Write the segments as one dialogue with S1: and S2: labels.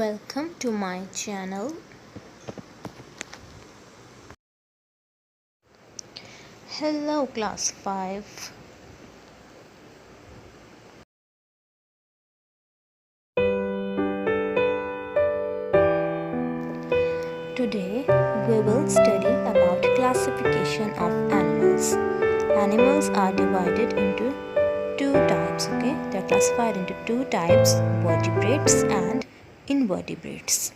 S1: Welcome to my channel. Hello class 5. Today we will study about classification of animals. Animals are divided into two types, okay? They are classified into two types, vertebrates and invertebrates.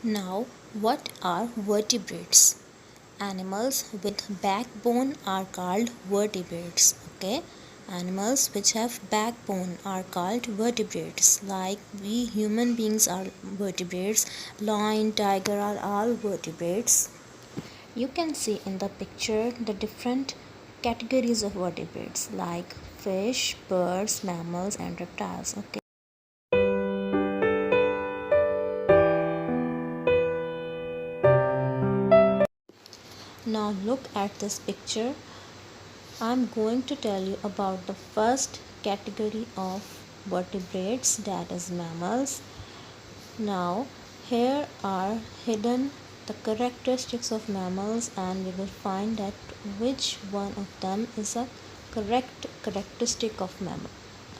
S1: Now, what are vertebrates? Animals with backbone are called vertebrates, okay? Animals which have backbone are called vertebrates. Like we human beings are vertebrates, lion, tiger are all vertebrates. You can see in the picture the different categories of vertebrates like fish, birds, mammals and reptiles, okay? Now look at this picture. I'm going to tell you about the first category of vertebrates, that is mammals. Now here are hidden the characteristics of mammals, and we will find that which one of them is a correct characteristic of mammal.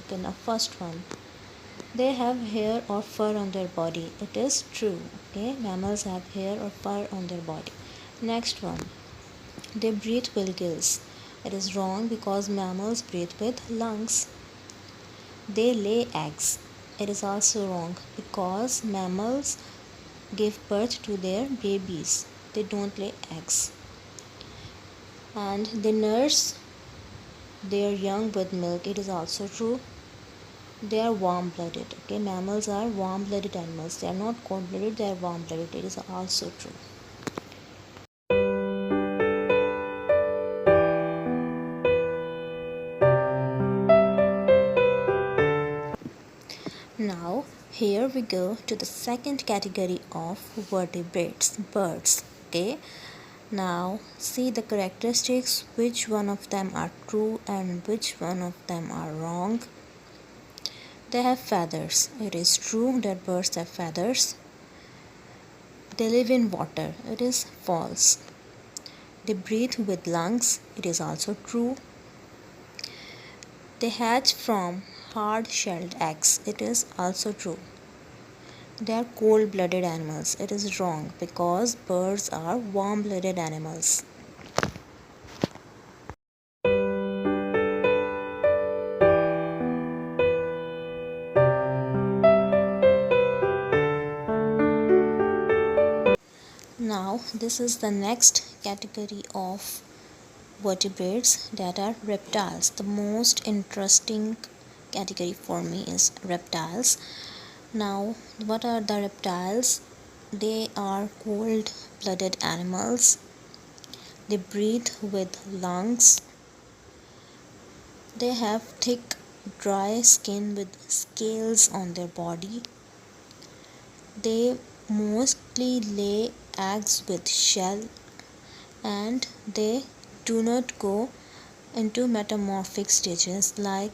S1: Okay, now first one, they have hair or fur on their body. It is true. Okay, mammals have hair or fur on their body. Next one, they breathe with gills. It is wrong because mammals breathe with lungs. They lay eggs. It is also wrong because mammals give birth to their babies. They don't lay eggs. And they nurse their young with milk. It is also true. They are warm-blooded. Okay, mammals are warm-blooded animals. They are not cold-blooded. They are warm-blooded. It is also true. Now here we go to the second category of vertebrates, birds. Okay, now see the characteristics, which one of them are true and which one of them are wrong. They have feathers. It is true that birds have feathers. They live in water. It is false. They breathe with lungs. It is also true. They hatch from hard-shelled eggs. It is also true. They are cold-blooded animals. It is wrong because birds are warm-blooded animals. Now this is the next category of vertebrates, that are reptiles. The most interesting category for me is reptiles. Now what are the reptiles? They are cold-blooded animals. They breathe with lungs. They have thick dry skin with scales on their body. They mostly lay eggs with shell, and they do not go into metamorphic stages. Like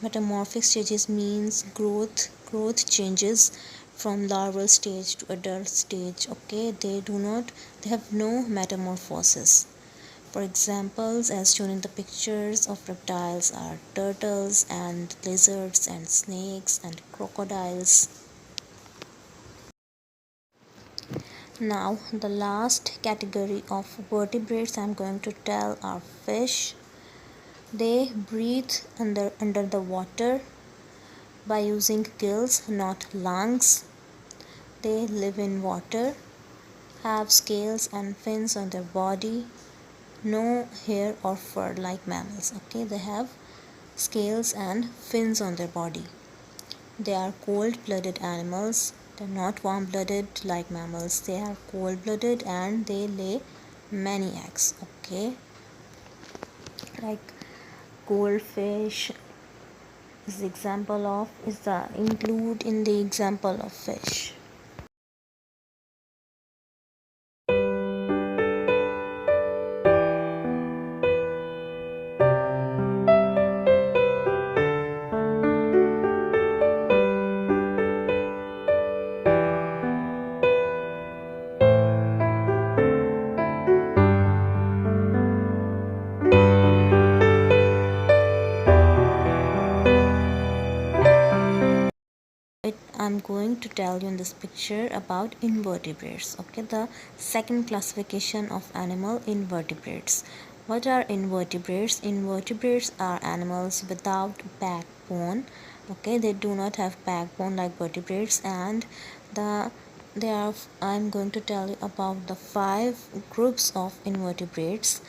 S1: metamorphic stages means growth changes from larval stage to adult stage. Okay, they have no metamorphosis. For examples as shown in the pictures of reptiles are turtles and lizards and snakes and crocodiles. Now the last category of vertebrates I'm going to tell are fish. They breathe under the water by using gills, not lungs. They live in water, have scales and fins on their body, no hair or fur like mammals. Okay, they have scales and fins on their body. They are cold-blooded animals. They're not warm-blooded like mammals. They are cold-blooded and they lay many eggs. Okay, like goldfish is the example of include in the example of fish. I'm going to tell you in this picture about invertebrates. Okay, the second classification of animal, invertebrates. What are invertebrates? Invertebrates are animals without backbone. Okay, they do not have backbone like vertebrates, and I'm going to tell you about the 5 groups of invertebrates: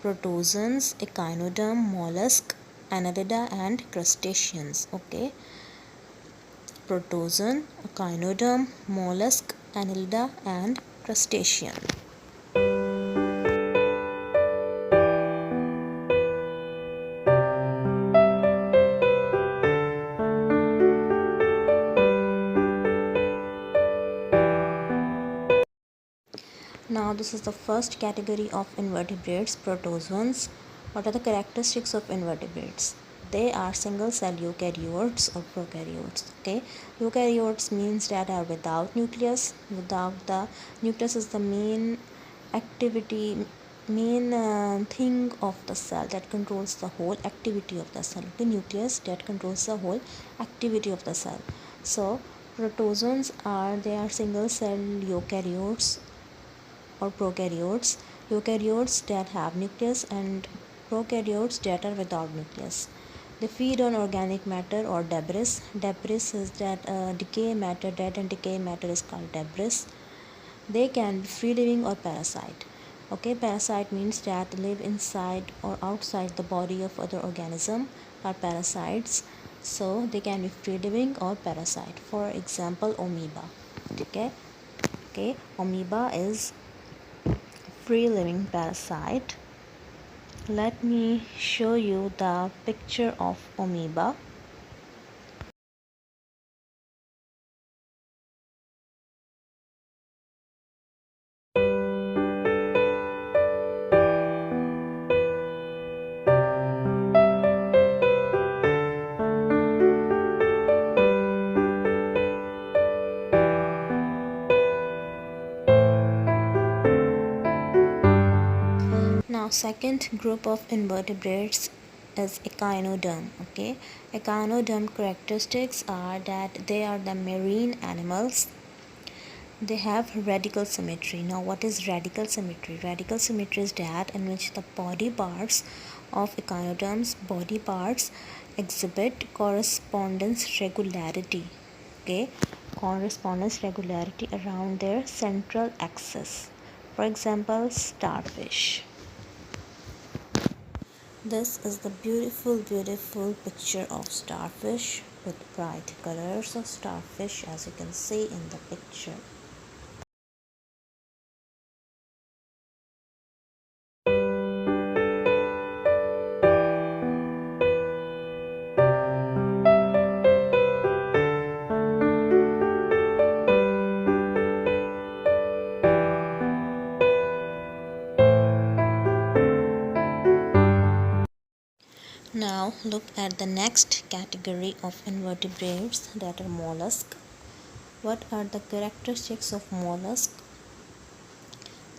S1: protozoans, echinoderm, mollusk, anelida, and crustaceans. Okay, protozoan, echinoderm, mollusk, anelida, and crustacean. Now this is the first category of invertebrates, protozoans. What are the characteristics of invertebrates? They are single cell eukaryotes or prokaryotes. Okay, eukaryotes means that are without nucleus. Without the nucleus is the main activity, main thing of the cell that controls the whole activity of the cell. The nucleus that controls the whole activity of the cell. So protozoans are single cell eukaryotes or prokaryotes. Eukaryotes that have nucleus and prokaryotes that are without nucleus. They feed on organic matter or debris. Debris is that decay matter, dead and decay matter is called debris. They can be free living or parasite. Okay, parasite means that live inside or outside the body of other organism are parasites. So they can be free living or parasite. For example, amoeba. Okay, amoeba is free living parasite. Let me show you the picture of amoeba. Now second group of invertebrates is echinoderm. Okay, echinoderm characteristics are that they are the marine animals. They have radical symmetry. Now what is radical symmetry? Radical symmetry is that in which the body parts of echinoderms body parts exhibit correspondence regularity. Okay, correspondence regularity around their central axis. For example, starfish. This is the beautiful picture of starfish with bright colors of starfish, as you can see in the picture. Now look at the next category of invertebrates, that are mollusks. What are the characteristics of mollusks?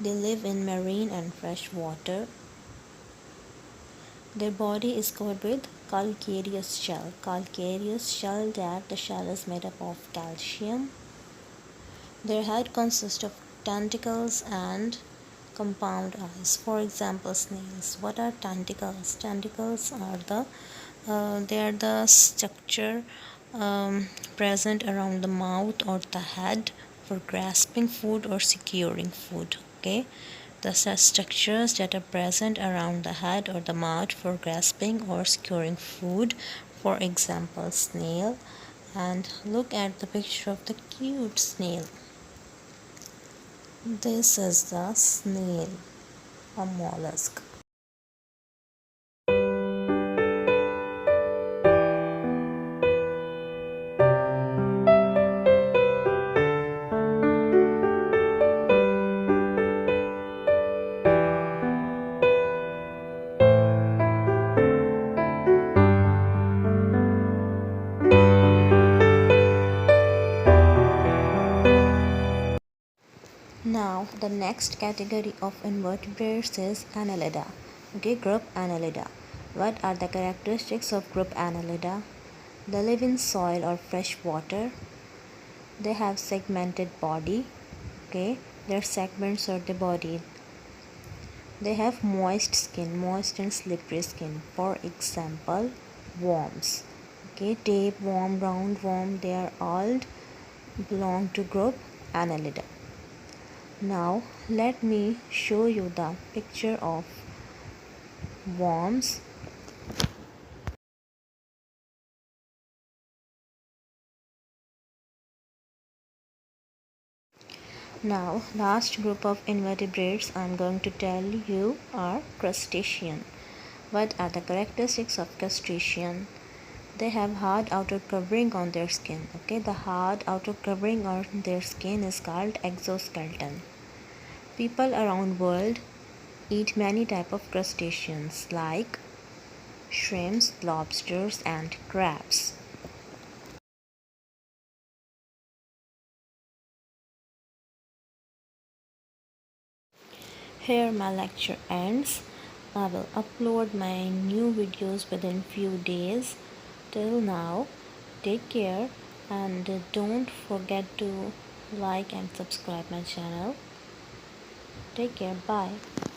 S1: They live in marine and fresh water. Their body is covered with calcareous shell. Calcareous shell, that the shell is made up of calcium. Their head consists of tentacles and compound eyes. For example, snails. What are tentacles? Tentacles are the structure present around the mouth or the head for grasping food or securing food. Okay, the structures that are present around the head or the mouth for grasping or securing food. For example, snail. And look at the picture of the cute snail. This is the snail, a mollusk. Now the next category of invertebrates is Annelida. Okay, group Annelida. What are the characteristics of group Annelida? They live in soil or fresh water. They have segmented body. Okay, their segments are the body. They have moist and slippery skin. For example, worms. Okay, tapeworm, roundworm, they are all belong to group Annelida. Now let me show you the picture of worms. Now last group of invertebrates I am going to tell you are crustacean. What are the characteristics of crustacean? They have hard outer covering on their skin. Okay, the hard outer covering on their skin is called exoskeleton. People around world eat many type of crustaceans like shrimps, lobsters and crabs. Here my lecture ends. I will upload my new videos within few days. Till now, take care and don't forget to like and subscribe my channel. Take care. Bye.